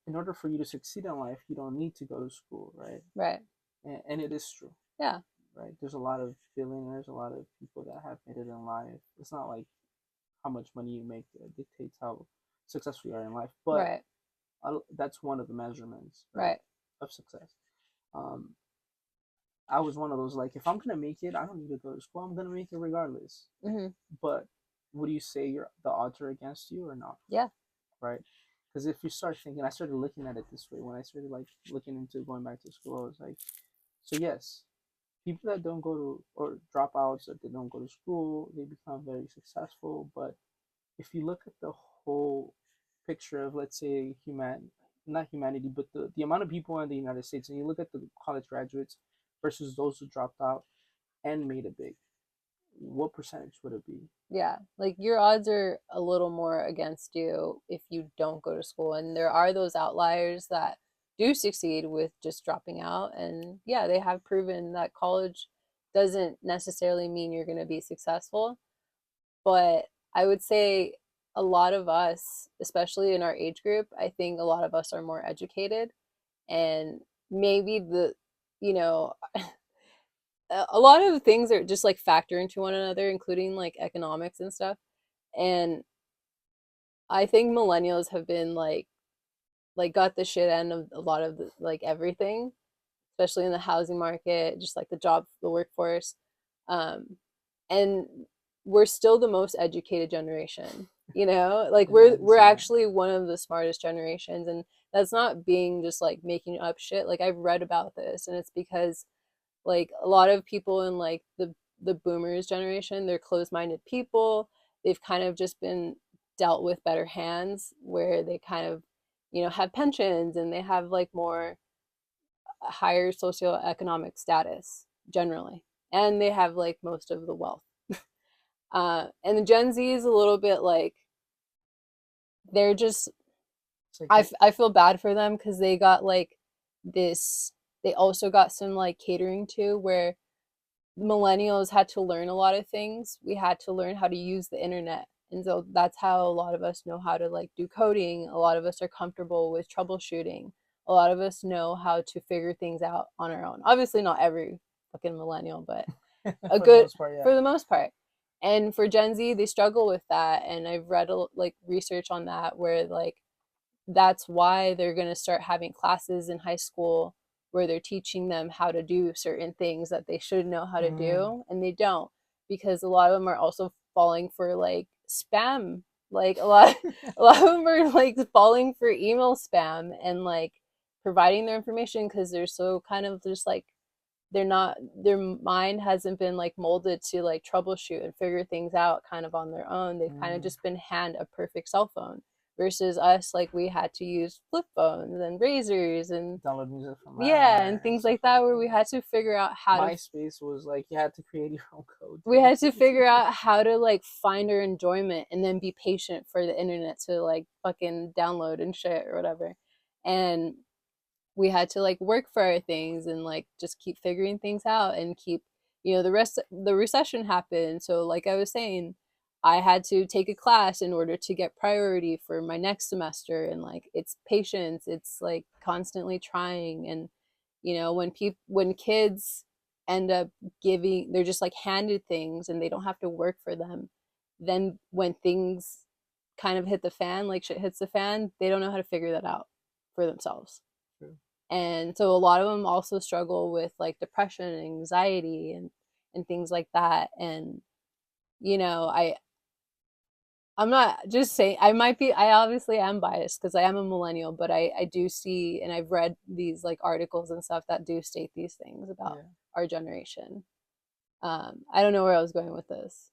in order for you to succeed in life, you don't need to go to school, right? Right. And it is true, Yeah. right? There's a lot of billionaires, a lot of people that have made it in life. It's not like how much money you make dictates how successful you are in life, but Right. that's one of the measurements, right, Right. of success. Um, I was one of those like, if I'm gonna make it, I don't need to go to school. I'm gonna make it regardless. Mm-hmm. But would you say the odds are against you or not? Yeah. Right? Because if you start thinking, I started looking at it this way when I started like looking into going back to school. I was like, so yes, people that don't go to or dropouts that they don't go to school, they become very successful. But if you look at the whole picture of, let's say, not humanity, but the amount of people in the United States, and you look at the college graduates versus those who dropped out and made it big, what percentage would it be? Yeah. Like your odds are a little more against you if you don't go to school. And there are those outliers that do succeed with just dropping out. And yeah, they have proven that college doesn't necessarily mean you're going to be successful. But I would say a lot of us, especially in our age group, I think a lot of us are more educated, and maybe you know, a lot of things are just like factor into one another, including like economics and stuff. And I think millennials have been like got the shit end of a lot of like everything, especially in the housing market, just like the workforce. Um, and we're still the most educated generation, you know? Like Yeah, I can we're see that. actually one of the smartest generations, and that's not being just like making up shit. Like I've read about this, and it's because like a lot of people in like the boomers generation, they're closed-minded people. They've kind of just been dealt with better hands, where they kind of, have pensions, and they have like more higher socioeconomic status generally, and they have like most of the wealth. And the Gen Z is a little bit like they're just It's like that. I feel bad for them because they got like this. They also got some like catering to where millennials had to learn a lot of things. We had to learn how to use the internet. And so that's how a lot of us know how to like do coding. A lot of us are comfortable with troubleshooting. A lot of us know how to figure things out on our own. Obviously not every fucking millennial, but a For the good most part, yeah. for the most part. And for Gen Z, they struggle with that, and I've read like research on that where like that's why they're going to start having classes in high school where they're teaching them how to do certain things that they should know how to Mm. do, and they don't, because a lot of them are also falling for like spam. Like a lot of them are like falling for email spam and like providing their information because they're so kind of just like they're not their mind hasn't been like molded to like troubleshoot and figure things out kind of on their own. They've kind of Mm. just been hand a perfect cell phone versus us, like we had to use flip phones and razors and Download music from yeah, and everywhere and things stuff like like that, where that. we Yeah. had to figure out how to MySpace was like you had to create your own code to we use had to it. figure out how to like find our enjoyment and then be patient for the internet to like fucking download and shit or whatever. And we had to like work for our things and like just keep figuring things out and keep, the recession happened, so like I was saying, I had to take a class in order to get priority for my next semester, and like it's patience, it's like constantly trying. And when kids end up giving, they're just like handed things and they don't have to work for them, then when things kind of hit the fan, like shit hits the fan, they don't know how to figure that out for themselves. True. And so a lot of them also struggle with like depression and anxiety and things like that. And I'm not just saying, I obviously am biased because I am a millennial, but I do see, and I've read these like articles and stuff that do state these things about Yeah. our generation. I don't know where I was going with this.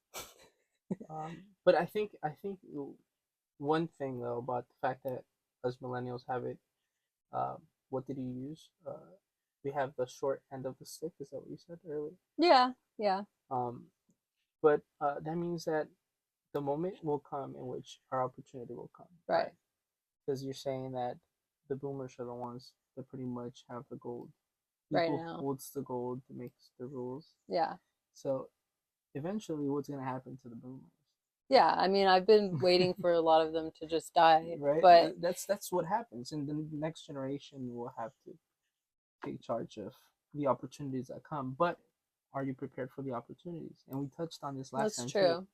But I think one thing though about the fact that us millennials have it, uh, what did you use? We have the short end of the stick. Is that what you said earlier? Yeah, yeah, Um, but that means that the moment will come in which our opportunity will come, right, right? Because you're saying that the boomers are the ones that pretty much have the gold. He right who now. holds the gold makes the rules. Yeah. So eventually, what's gonna happen to the boomers? Yeah, I mean, I've been waiting for a lot of them to just die, Right? but That's what happens, and then the next generation will have to take charge of the opportunities that come. But are you prepared for the opportunities? And we touched on this last that's time too. true.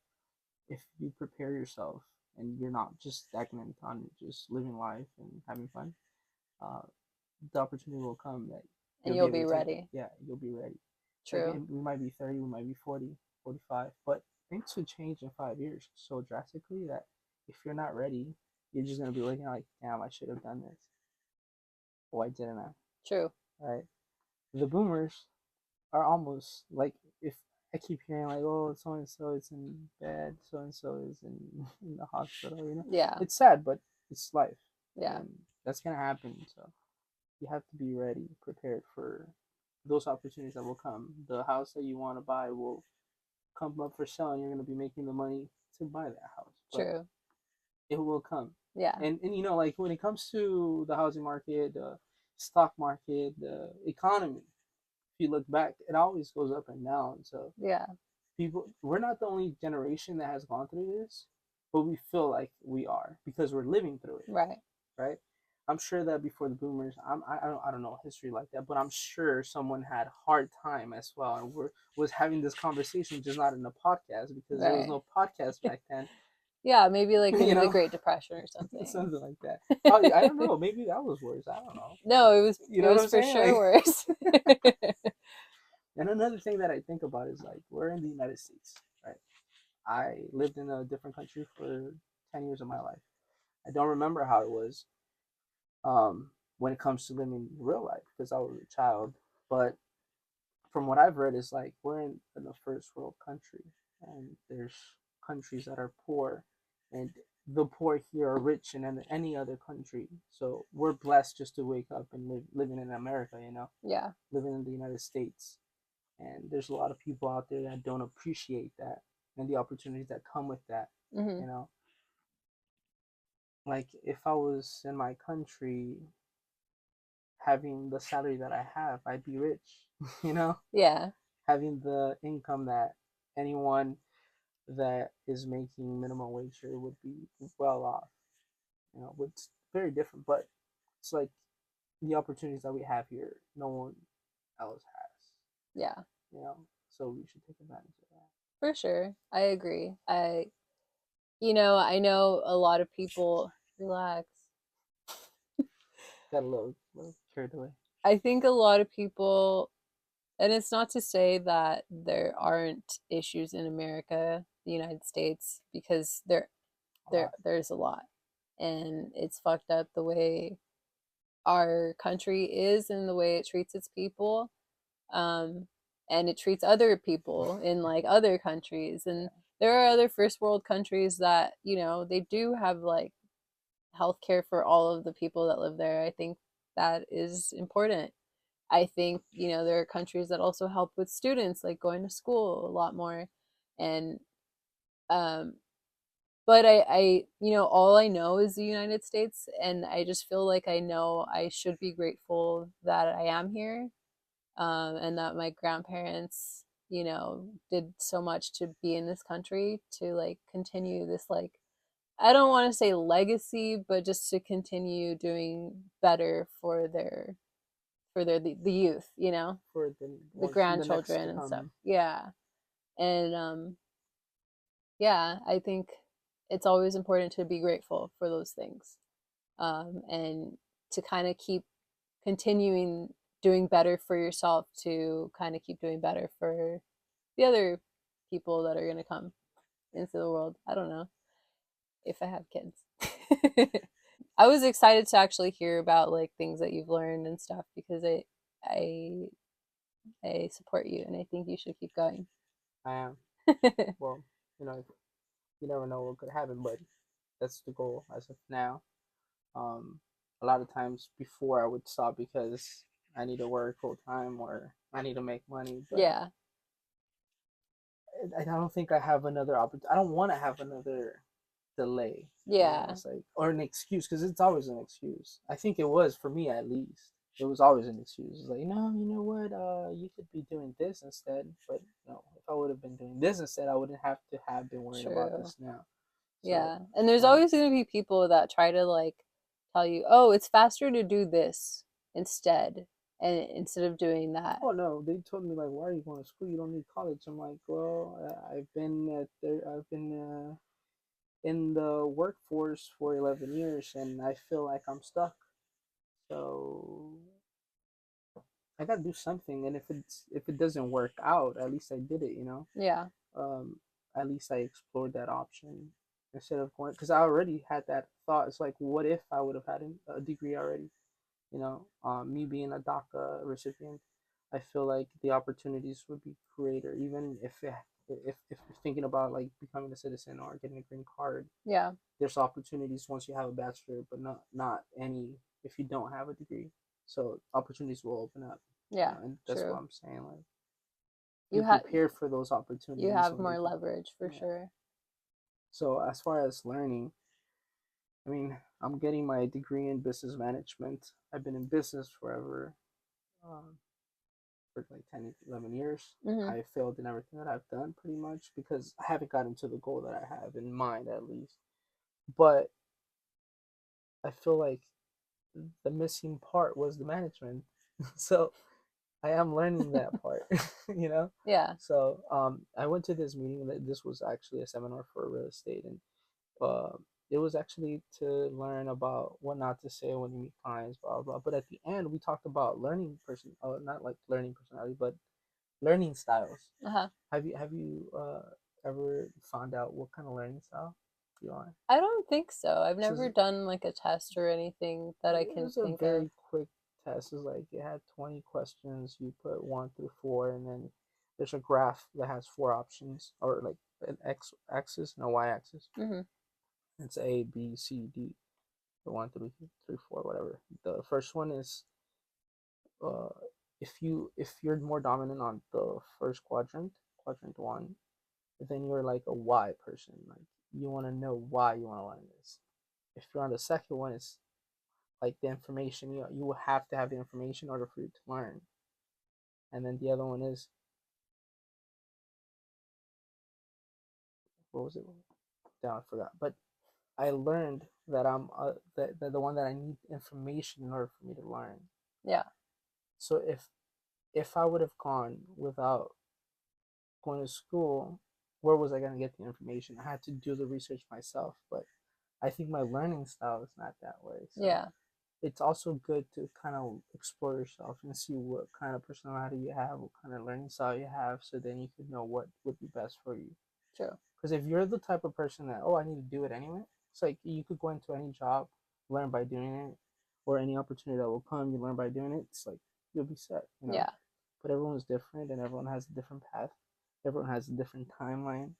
If you prepare yourself and you're not just stagnant on just living life and having fun, uh, the opportunity will come that And you'll be you'll able be to take it. ready. Yeah, you'll be ready. Like True, we might be 30, we might be 40, 45, but things could change in 5 years so drastically that if you're not ready, you're just gonna be looking like, damn, I should have done this. Why didn't I? true. Right? The boomers are almost like, if I keep hearing like, oh, so and so is in bed, so and so is in the hospital, Yeah, it's sad, but it's life, yeah, and that's gonna happen. So you have to be ready, prepared for those opportunities that will come. The house that you want to buy will come up for sale, and you're gonna be making the money to buy that house, but true. it will come. Yeah, And like when it comes to the housing market, the stock market, the economy, if you look back, it always goes up and down. So yeah, people, we're not the only generation that has gone through this, but we feel like we are because we're living through it, right. right? I'm sure that before the boomers, I don't know history like that, but I'm sure someone had hard time as well, and was having this conversation, just not in a podcast because there was Right. no podcast back then. Yeah, maybe like you in the know, Great Depression or something. something like that. Probably, I don't know. Maybe that was worse. I don't know. No, it was You it know what was I'm for saying? sure Like, worse. and another thing that I think about is like we're in the United States, right? I lived in a different country for 10 years of my life. I don't remember how it was when it comes to living real life because I was a child. But from what I've read, is like we're in a first world country, and there's countries that are poor, and the poor here are rich in any other country. So we're blessed just to wake up and living in America, Yeah. living in the United States. And there's a lot of people out there that don't appreciate that and the opportunities that come with that. Hmm. You know, like if I was in my country having the salary that I have, I'd be rich. you know, Yeah. having the income that anyone that is making minimum wage here would be well off. It's very different, but it's like the opportunities that we have here, no one else has. Yeah. You know, so we should take advantage of that. For sure. I agree. I know a lot of people relax. Got a little carried away. I think a lot of people, and it's not to say that there aren't issues in America, the United States, because A lot. there's a lot. And it's fucked up the way our country is and the way it treats its people. Um, and it treats other people in like other countries. And Yeah. there are other first world countries that, they do have like healthcare for all of the people that live there. I think that is important. I think, there are countries that also help with students like going to school a lot more. And um but all I know is the United States, and I just feel like I know I should be grateful that I am here, and that my grandparents, did so much to be in this country to like continue this like I don't want to say legacy, but just to continue doing better for their the youth, For the the ones in the next grandchildren to and stuff. come. Yeah. And yeah, I think it's always important to be grateful for those things. And to kind of keep continuing doing better for yourself to kind of keep doing better for the other people that are going to come into the world. I don't know if I have kids. I was excited to actually hear about like things that you've learned and stuff because I I support you and I think you should keep going. I am. Well, you know, you never know what could happen, but that's the goal as of now. Um, a lot of times before I would stop because I need to work full time or I need to make money, but Yeah. I don't think I have another opportunity. I don't want to have another delay. Yeah. It's like, or an excuse, because it's always an excuse. I think it was for me at least. It was always an excuse. It's like, no, you know what? You could be doing this instead. But no, if I would have been doing this instead, I wouldn't have to have been worrying about True. this now. So, Yeah. And there's and always going to be people that try to like tell you, "Oh, it's faster to do this instead." And instead of doing that. oh no, they told me like, why are you going to school? You don't need college. I'm like, well, I've been I've been in the workforce for 11 years, and I feel like I'm stuck. So I gotta do something, and if it doesn't work out, at least I did it. Yeah. Um, at least I explored that option instead of going because I already had that thought. It's like, what if I would have had a degree already? Me being a DACA recipient, I feel like the opportunities would be greater, even if you're thinking about like becoming a citizen or getting a green card. Yeah. There's opportunities once you have a bachelor, but not any if you don't have a degree. So opportunities will open up, Yeah. and that's what True. I'm saying. Like be You have prepared for those you opportunities have when they more come. leverage for Yeah. sure. So as far as learning, I mean, I'm getting my degree in business management. I've been in business forever, um, for like 10, 11 years. Hmm. I failed in everything that I've done pretty much because I haven't gotten to the goal that I have in mind at least. But I feel like the missing part was the management. So I am learning that part, you know. Yeah. So I went to this meeting. That this was actually a seminar for real estate, and uh, it was actually to learn about what not to say when you meet clients, blah blah. But at the end, we talked about not like learning personality, but learning styles. Uh-huh. Have you ever found out what kind of learning style you are? I don't think so. I've never So done like a test or anything that I it can was a think of. very quick test. It's like it had 20 questions. You put 1 through 4, and then there's a graph that has 4 options, or like an x axis and a y axis. Hmm. It's A, B, C, D, the 1 through 4, whatever. The first one is uh, if you're more dominant on the first quadrant one, then you're like a why person. Like you want to know why you want to learn this. If you're on the second one, it's like the information. You will have to have the information in order for you to learn. And then the other one is what was it? Down, I forgot. But I learned that that the one that I need information in order for me to learn. Yeah. So if I would have gone without going to school, where was I going to get the information? I had to do the research myself, but I think my learning style is not that way. So Yeah. it's also good to kind of explore yourself and see what kind of personality you have, what kind of learning style you have, so then you could know what would be best for you. True. Because if you're the type of person that, oh, I need to do it anyway, it's like you could go into any job, learn by doing it, or any opportunity that will come, you learn by doing it. It's like you'll be set. Yeah, But everyone's different and everyone has a different path, everyone has a different timeline.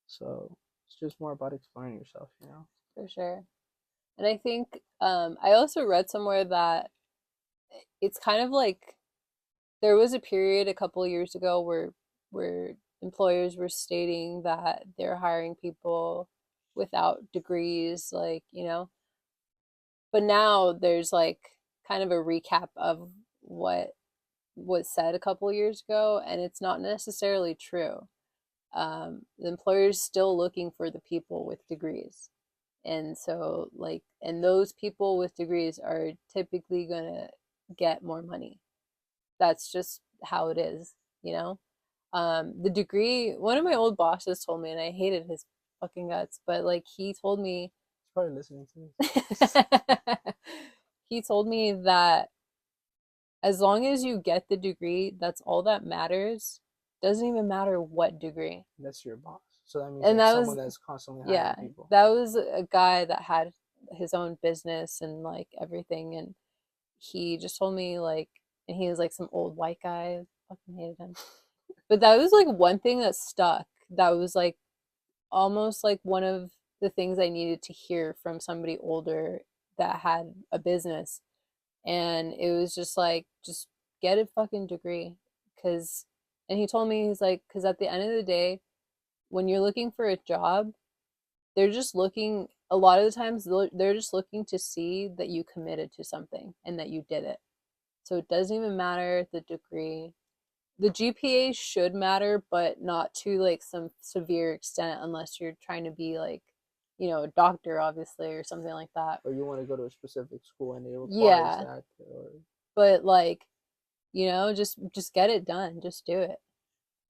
So it's just more about exploring yourself. for sure. And I think I also read somewhere that it's kind of like there was a period a couple of years ago where employers were stating that they're hiring people without degrees, like, but now there's like kind of a recap of what was said a couple of years ago, and it's not necessarily true. The employer's still looking for the people with degrees. And so, like, and those people with degrees are typically going to get more money. That's just how it is, you know? The degree, one of my old bosses told me, and I hated his fucking guts, but like, he told me, He's probably listening to this. he told me that as long as you get the degree, that's all that matters. Doesn't even matter what degree. That's your boss. So that means And that's that someone was, that's constantly hiring yeah, people. that was a guy that had his own business and like everything. And he just told me, like, and he was like some old white guy. I fucking hated him. But that was like one thing that stuck. That was like almost like one of the things I needed to hear from somebody older that had a business. And it was just like, just get a fucking degree. Cause, and he told me, he's like, cause at the end of the day, when you're looking for a job, they're just looking, a lot of the times, they're just looking to see that you committed to something and that you did it. So it doesn't even matter the degree. The GPA should matter, but not to like some severe extent unless you're trying to be like, a doctor, obviously, or something like that. Or you want to go to a specific school and it requires Yeah, that, or but like, just get it done, just do it.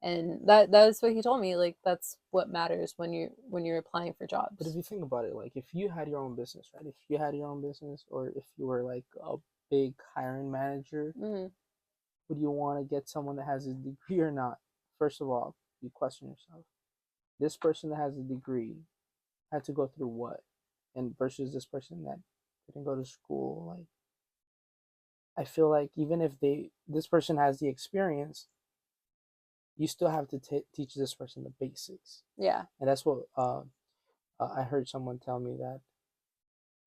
And that's what he told me. Like that's what matters when you're applying for but if jobs. you think about it, like if you had your own business, right? If you had your own business, or if you were like a big hiring manager, Hmm. would you want to get someone that has a degree or not? First of all, you question yourself. This person that has a degree had to go through what? And versus this person that didn't go to school. Like, I feel like even if this person has the experience, you still have to teach this person the basics. Yeah. And that's what I heard someone tell me, that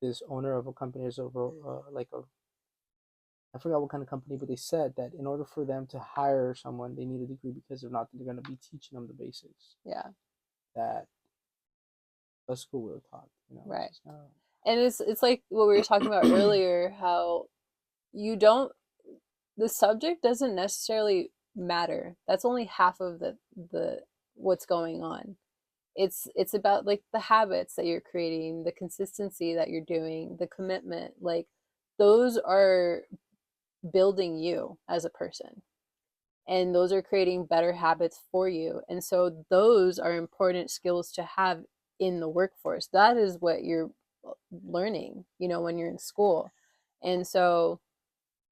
this owner of a company is over like a, I forgot what kind of company, but they said that in order for them to hire someone, they need a degree, because if not, they're going to be teaching them the basics Yeah. that a school would have taught. It's Right. just kind of And it's like what we were talking about earlier, how you don't the subject doesn't necessarily matter. That's only half of the what's going on. It's about like the habits that you're creating, the consistency that you're doing, the commitment. Like those are building you as a person. And those are creating better habits for you. And so those are important skills to have in the workforce. That is what you're learning, when you're in school. And so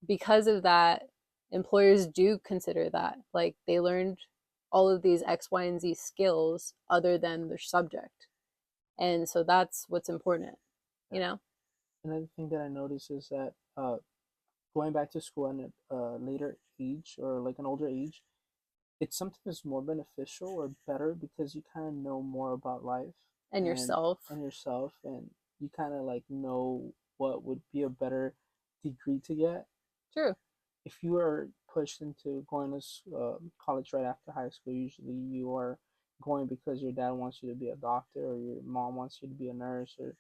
because of that, employers do consider that. Like they learned all of these X, Y, and Z skills other than their subject. And so that's what's important, yeah. you know? Another thing that I noticed is that going back to school at a later age, or like an older age, it's sometimes more beneficial or better, because you kind of know more about life And and yourself. yourself, and you kind of like know what would be a better degree to get. True. If you are pushed into going to college right after high school, usually you are going because your dad wants you to be a doctor, or your mom wants you to be a nurse, or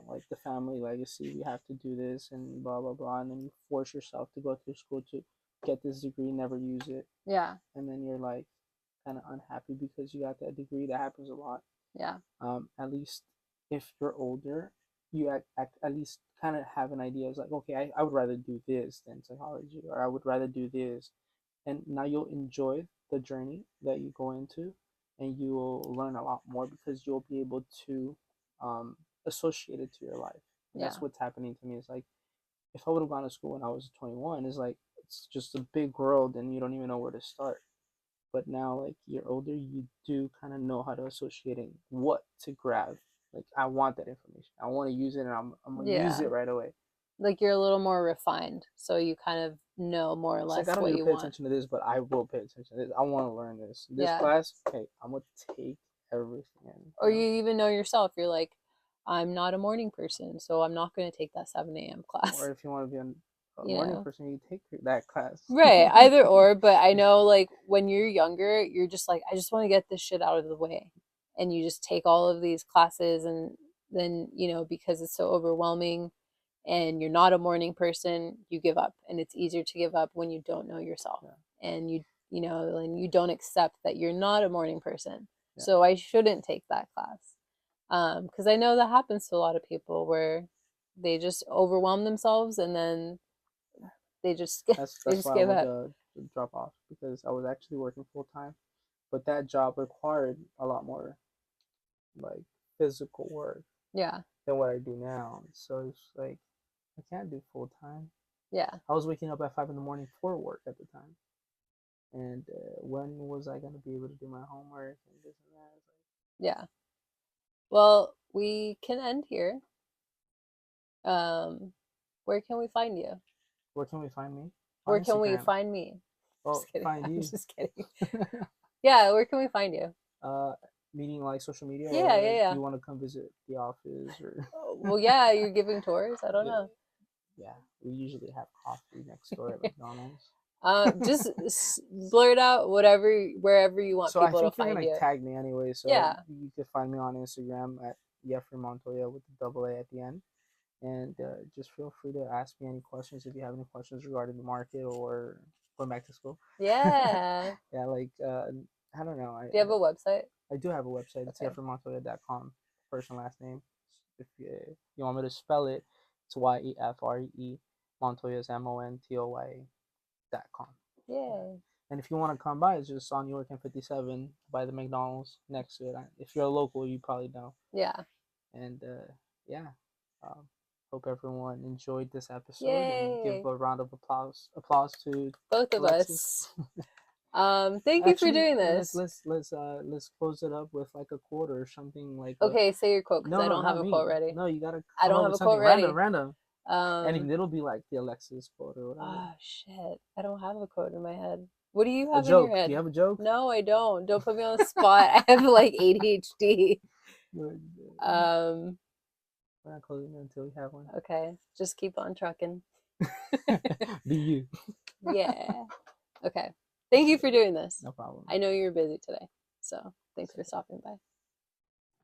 like the family legacy, we have to do this and blah blah blah, and then you force yourself to go through school to get this degree, never use it, Yeah. and then you're like kind of unhappy because you got that degree. That happens a lot. Yeah. At least if you're older, you at least kind of have an idea. It's like, okay, I would rather do this than psychology, or I would rather do this, and now you'll enjoy the journey that you go into, and you will learn a lot more, because you'll be able to um, associate it to your life. And Yeah. that's what's happening to me. It's like, if I would have gone to school when I was 21, it's like it's just a big world and you don't even know where to start. But now, like, you're older, you do kind of know how to associate it, what to grab. Like, I want that information, I want to use it, and I'm gonna use Yeah. it right away. Like you're a little more refined. So you kind of know more or It's like, I less don't need what to you pay want. attention to this, but I will pay attention to this. I want to learn this Yeah. class. Okay, I'm gonna take everything in. Or you even know yourself. You're like, I'm not a morning person, so I'm not going to take that 7 a.m. class. Or if you want to be a You morning know? person, you take that class. Right, either or, but I know like when you're younger, you're just like, I just want to get this shit out of the way. And you just take all of these classes and then, because it's so overwhelming and you're not a morning person, you give up. And it's easier to give up when you don't know yourself. Yeah, And and you don't accept that you're not a morning person. yeah. So I shouldn't take that class. Because I know that happens to a lot of people where they just overwhelm themselves and then they just That's they that's just why I give would up. drop off, because I was actually working full time, but that job required a lot more like physical work Yeah. than what I do now. So it's like, I can't do full time. Yeah. I was waking up at 5 in the morning for work at the time, and when was I gonna be able to do my homework and this and that? It's Yeah. Well, we can end here. Um, where can we find you? where can we find me? On Where can we Instagram. find me? Well, Just kidding. find I'm you. just kidding. Yeah, where can we find you? uh, meaning like social media, or Yeah, yeah, like do yeah. you want to come visit the office or? Well, yeah, you're giving tours. I don't Yeah, know. yeah. We usually have coffee next door at McDonald's. Just blurt out whatever, wherever you want So I people to think you're find gonna you. tag me anyway, so Yeah, you can find me on Instagram at Yefree Montoya with the double A at the end. And just feel free to ask me any questions if you have any questions regarding the market or going back to school. yeah. Yeah, like I don't know. Do you have a website? I do have a website. It's Okay. yefreemontoya.com. First and last name. If you want me to spell it, it's Yefree. Montoya is Montoya.com. Yeah. Yay. And if you want to come by, it's just on York and 57 by the McDonald's next to it. If you're a local, you probably know. Yeah. And yeah, um, hope everyone enjoyed this episode and give Yay. a round of applause to Both of Alexis. us. Thank you for Actually, doing let's this. let's let's uh let's close it up with like a quote or something like a. Okay, say your quote because No, I no, don't have not a me. quote ready. No, you gotta I come don't up have with a quote something random, ready. random, Um, and it'll be like the Alexis quote or whatever. oh shit. I don't have a quote in my head. What do you A have in your joke. Do you head? have a joke? No, I don't. Don't put me on the spot. I have like ADHD. We're Um, not closing it until we have one. okay. Just keep on trucking. Be you. Yeah. Okay. Thank you for doing this. No problem. I know you're busy today. So thanks for stopping by.